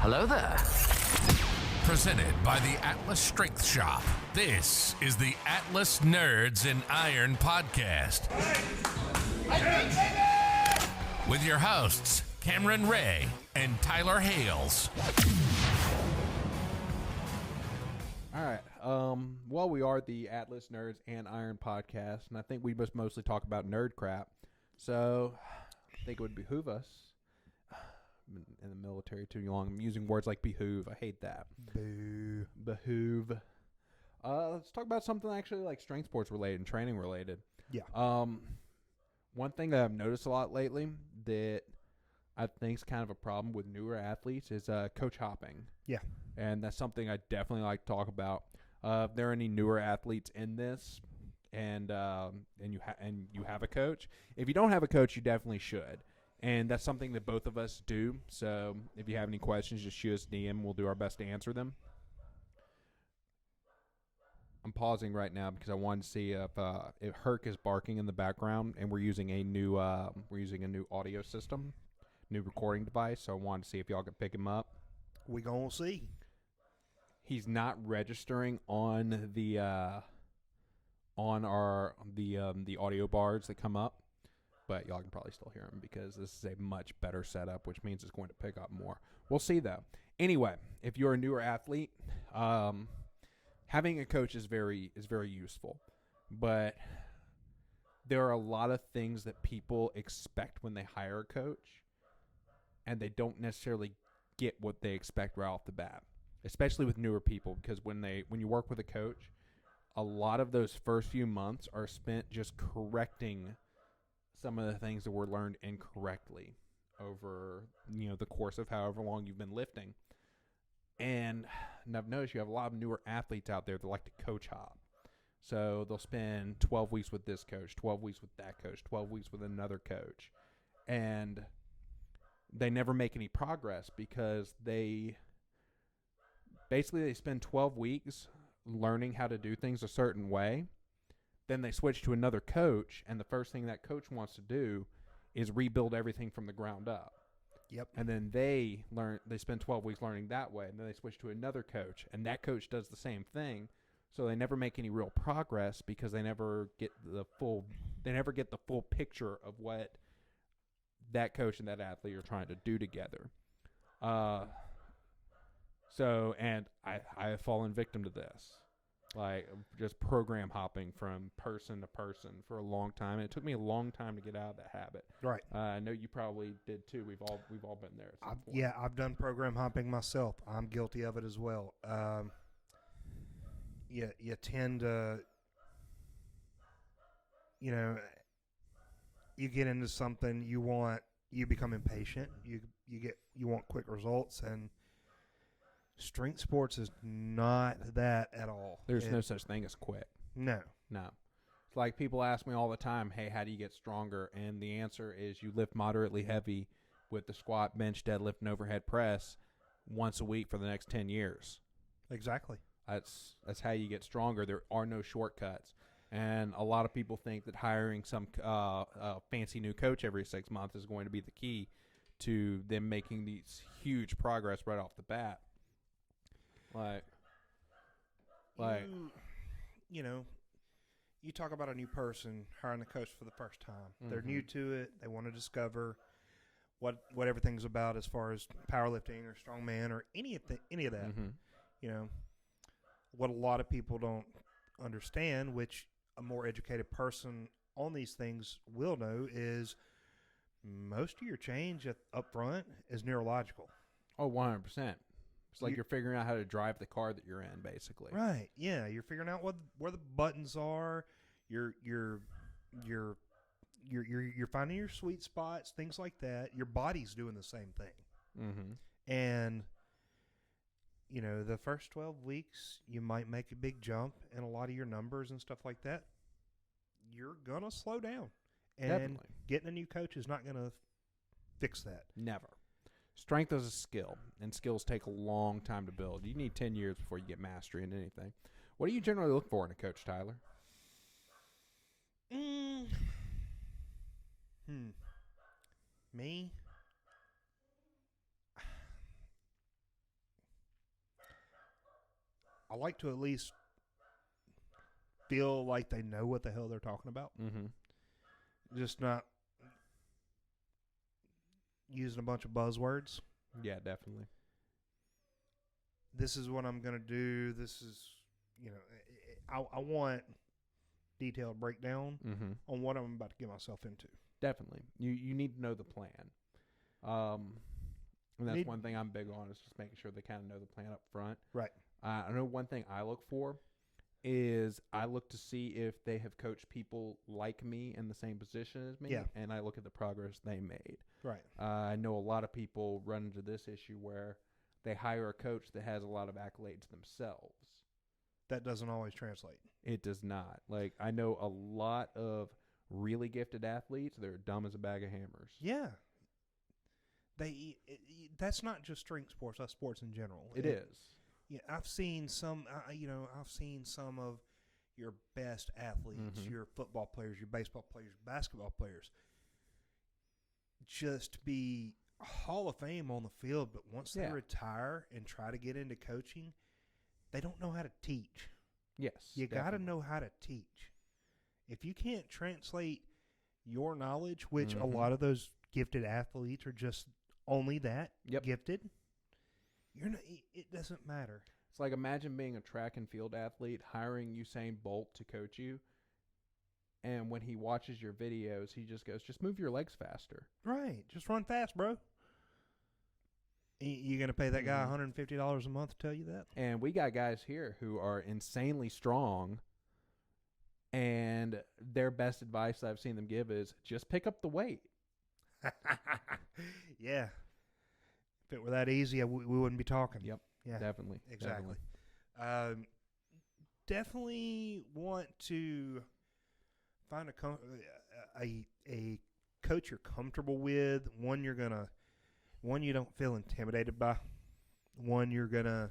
Hello there. Presented by the Atlas Strength Shop. This is the Atlas Nerds in Iron podcast. With your hosts, Cameron Ray and Tyler Hales. All right. Well, we are the Atlas Nerds and Iron podcast, and I think we must mostly talk about nerd crap. So I think it would behoove us. Been in the military too long. I'm using words like behoove. I hate that. Boo. Behoove. Let's talk about something actually like strength sports related and training related. Yeah. One thing that I've noticed a lot lately that I think is kind of a problem with newer athletes is coach hopping. Yeah. And that's something I definitely like to talk about. If there are any newer athletes in this, and you have a coach, if you don't have a coach, you definitely should. And that's something that both of us do. So if you have any questions, just shoot us a DM. We'll do our best to answer them. I'm pausing right now because I wanted to see if Herc is barking in the background, and we're using a new audio system, new recording device. So I wanted to see if y'all could pick him up. We gonna see. He's not registering on the audio bars that come up. But y'all can probably still hear him because this is a much better setup, which means it's going to pick up more. We'll see, though. Anyway, if you're a newer athlete, having a coach is very useful. But there are a lot of things that people expect when they hire a coach, and they don't necessarily get what they expect right off the bat, especially with newer people, because when you work with a coach, a lot of those first few months are spent just correcting some of the things that were learned incorrectly over, the course of however long you've been lifting. And I've noticed you have a lot of newer athletes out there that like to coach hop. So they'll spend 12 weeks with this coach, 12 weeks with that coach, 12 weeks with another coach. And they never make any progress because they spend 12 weeks learning how to do things a certain way. Then they switch to another coach, and the first thing that coach wants to do is rebuild everything from the ground up. Yep. And then they spend 12 weeks learning that way, and then they switch to another coach, and that coach does the same thing. So they never make any real progress because they never get the full picture of what that coach and that athlete are trying to do together. And I have fallen victim to this. Like, just program hopping from person to person for a long time. And it took me a long time to get out of that habit. Right. I know you probably did too. We've all been there at some point. Yeah, I've done program hopping myself. I'm guilty of it as well. You tend to, you get into something you become impatient. You want quick results, and strength sports is not that at all. There's no such thing as quick. No. It's like people ask me all the time, hey, how do you get stronger? And the answer is you lift moderately heavy with the squat, bench, deadlift, and overhead press once a week for the next 10 years. Exactly. That's how you get stronger. There are no shortcuts. And a lot of people think that hiring some fancy new coach every 6 months is going to be the key to them making these huge progress right off the bat. You talk about a new person hiring a coach for the first time. Mm-hmm. They're new to it. They want to discover what everything's about as far as powerlifting or strongman or any of that. Mm-hmm. What a lot of people don't understand, which a more educated person on these things will know, is most of your change up front is neurological. Oh, 100%. It's like you're figuring out how to drive the car that you're in, basically. Right. Yeah. You're figuring out where the buttons are. You're finding your sweet spots, things like that. Your body's doing the same thing. Mm-hmm. And the first 12 weeks, you might make a big jump in a lot of your numbers and stuff like that. You're gonna slow down, and Definitely. Getting a new coach is not gonna fix that. Never. Strength is a skill, and skills take a long time to build. You need 10 years before you get mastery in anything. What do you generally look for in a coach, Tyler? Me? I like to at least feel like they know what the hell they're talking about. Mm-hmm. Just not using a bunch of buzzwords. Yeah, definitely. This is what I'm going to do. This is, you know, I want detailed breakdown Mm-hmm. on what I'm about to get myself into. Definitely. You need to know the plan. And that's one thing I'm big on is just making sure they kind of know the plan up front. Right. I know one thing I look for is I look to see if they have coached people like me in the same position as me, Yeah. and I look at the progress they made. Right. I know a lot of people run into this issue where they hire a coach that has a lot of accolades themselves. That doesn't always translate. It does not. Like, I know a lot of really gifted athletes, they're dumb as a bag of hammers. Yeah. That's not just strength sports. That's sports in general. It is. Yeah, I've seen some. I've seen some of your best athletes, Mhm. your football players, your baseball players, your basketball players, just be Hall of Fame on the field. But once they retire and try to get into coaching, they don't know how to teach. Yes. You got to know how to teach. If you can't translate your knowledge, which a lot of those gifted athletes are just only that gifted, you're not. It doesn't matter. It's like, imagine being a track and field athlete, hiring Usain Bolt to coach you, and when he watches your videos, he just goes, just move your legs faster. Right. Just run fast, bro. You going to pay that guy $150 a month to tell you that? And we got guys here who are insanely strong, and their best advice I've seen them give is just pick up the weight. Yeah. If it were that easy, we wouldn't be talking. Yep. Yeah. Definitely. Exactly. Definitely. Definitely want to find a coach you're comfortable with, one you don't feel intimidated by, one you're gonna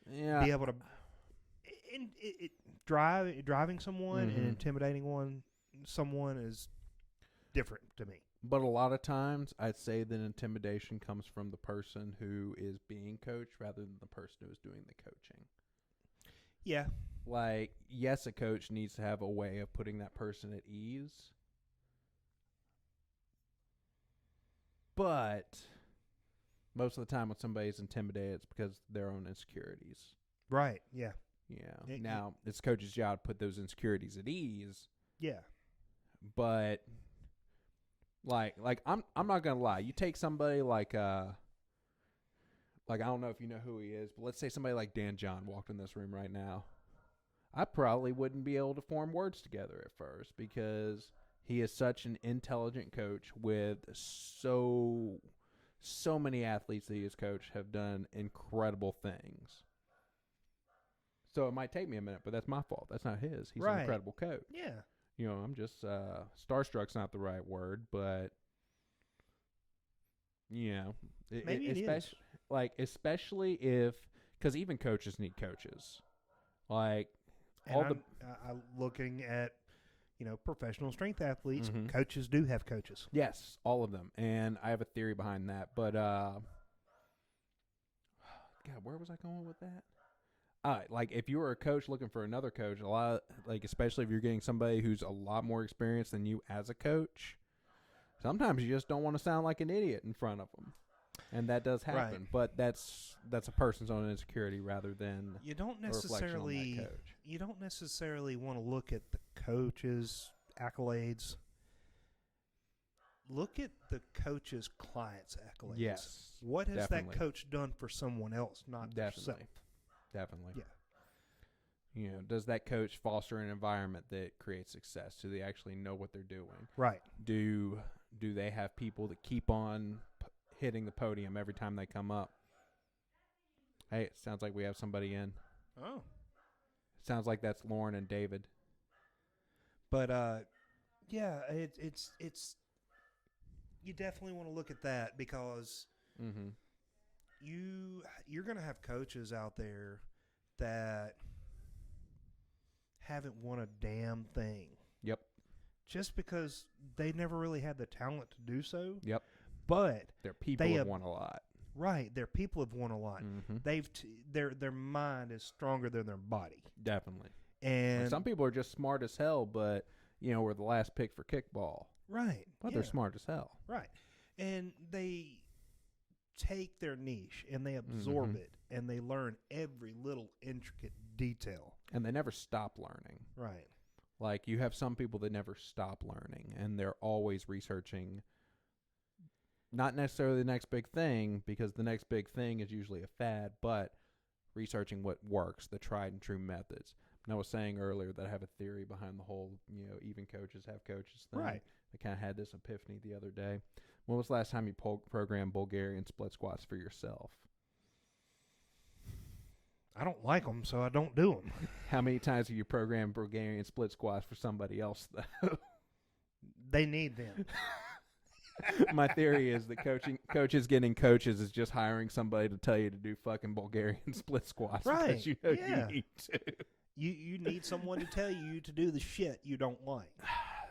be able to. Driving someone and intimidating someone is different to me. But a lot of times, I'd say that intimidation comes from the person who is being coached rather than the person who is doing the coaching. Yeah. Like, yes, a coach needs to have a way of putting that person at ease. But most of the time when somebody's intimidated, it's because of their own insecurities. Right, yeah. Yeah. Now, it's coach's job to put those insecurities at ease. Yeah. But like I'm not gonna lie. You take somebody like I don't know if you know who he is, but let's say somebody like Dan John walked in this room right now. I probably wouldn't be able to form words together at first because he is such an intelligent coach with so many athletes that he has coached have done incredible things. So it might take me a minute, but that's my fault. That's not his. He's an incredible coach. Yeah. You know, I'm just starstruck's not the right word, but you know, maybe it is. Like, especially if, because even coaches need coaches. Like, I'm looking at, professional strength athletes. Coaches do have coaches. Yes, all of them, and I have a theory behind that. But God, where was I going with that? Like, if you were a coach looking for another coach, especially if you're getting somebody who's a lot more experienced than you as a coach, sometimes you just don't want to sound like an idiot in front of them, and that does happen. Right. But that's a person's own insecurity rather than you don't a reflection on that coach. You don't necessarily want to look at the coach's accolades. Look at the coach's client's accolades. Yes, what has definitely. that coach done for someone else, not yourself? Definitely. Yeah. You know, does that coach foster an environment that creates success? Do they actually know what they're doing? Right. Do they have people that keep on hitting the podium every time they come up? Hey, it sounds like we have somebody in. Oh. Sounds like that's Lauren and David. But yeah, it's you definitely want to look at that because you're going to have coaches out there that haven't won a damn thing. Yep. Just because they never really had the talent to do so. Yep. But their people have won a lot. Right. They're people have won a lot. Their mind is stronger than their body. Definitely. And some people are just smart as hell, but were the last pick for kickball. Right. But they're smart as hell. Right. And they take their niche and they absorb it and they learn every little intricate detail. And they never stop learning. Right. Like, you have some people that never stop learning, and they're always researching, not necessarily the next big thing, because the next big thing is usually a fad, but researching what works, the tried and true methods. And I was saying earlier that I have a theory behind the whole, even coaches have coaches thing. Right. I kind of had this epiphany the other day. When was the last time you programmed Bulgarian split squats for yourself? I don't like them, so I don't do them. How many times have you programmed Bulgarian split squats for somebody else, though? They need them. My theory is that coaches getting coaches is just hiring somebody to tell you to do fucking Bulgarian split squats. Right. Because you need to. You need someone to tell you to do the shit you don't like.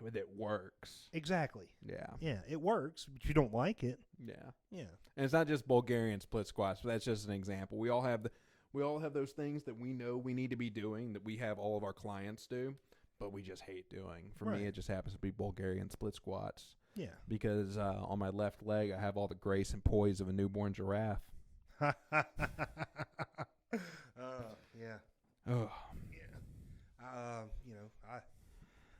But it works. Exactly. Yeah. Yeah, it works, but you don't like it. Yeah. Yeah. And it's not just Bulgarian split squats, but that's just an example. We all have those things that we know we need to be doing, that we have all of our clients do, but we just hate doing. For me, it just happens to be Bulgarian split squats. Yeah. Because on my left leg, I have all the grace and poise of a newborn giraffe. Yeah. Oh.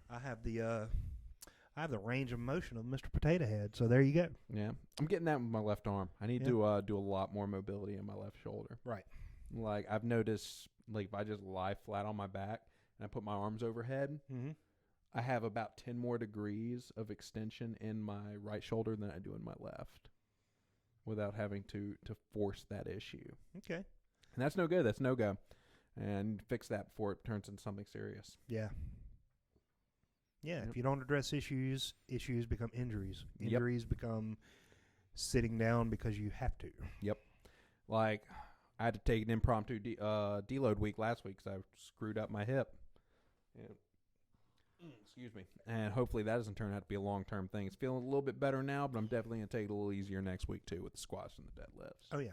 I have the range of motion of Mr. Potato Head. So there you go. Yeah. I'm getting that with my left arm. I need to do a lot more mobility in my left shoulder. Right. Like, I've noticed, like, if I just lie flat on my back and I put my arms overhead, I have about 10 more degrees of extension in my right shoulder than I do in my left, without having to force that issue. Okay. And that's no good. That's no go. And fix that before it turns into something serious. Yeah. Yeah. If you don't address issues become injuries. Injuries become sitting down because you have to. Yep. Like, I had to take an impromptu deload week last week because I screwed up my hip. Yeah. Excuse me. And hopefully that doesn't turn out to be a long-term thing. It's feeling a little bit better now, but I'm definitely going to take it a little easier next week, too, with the squats and the deadlifts. Oh, yeah.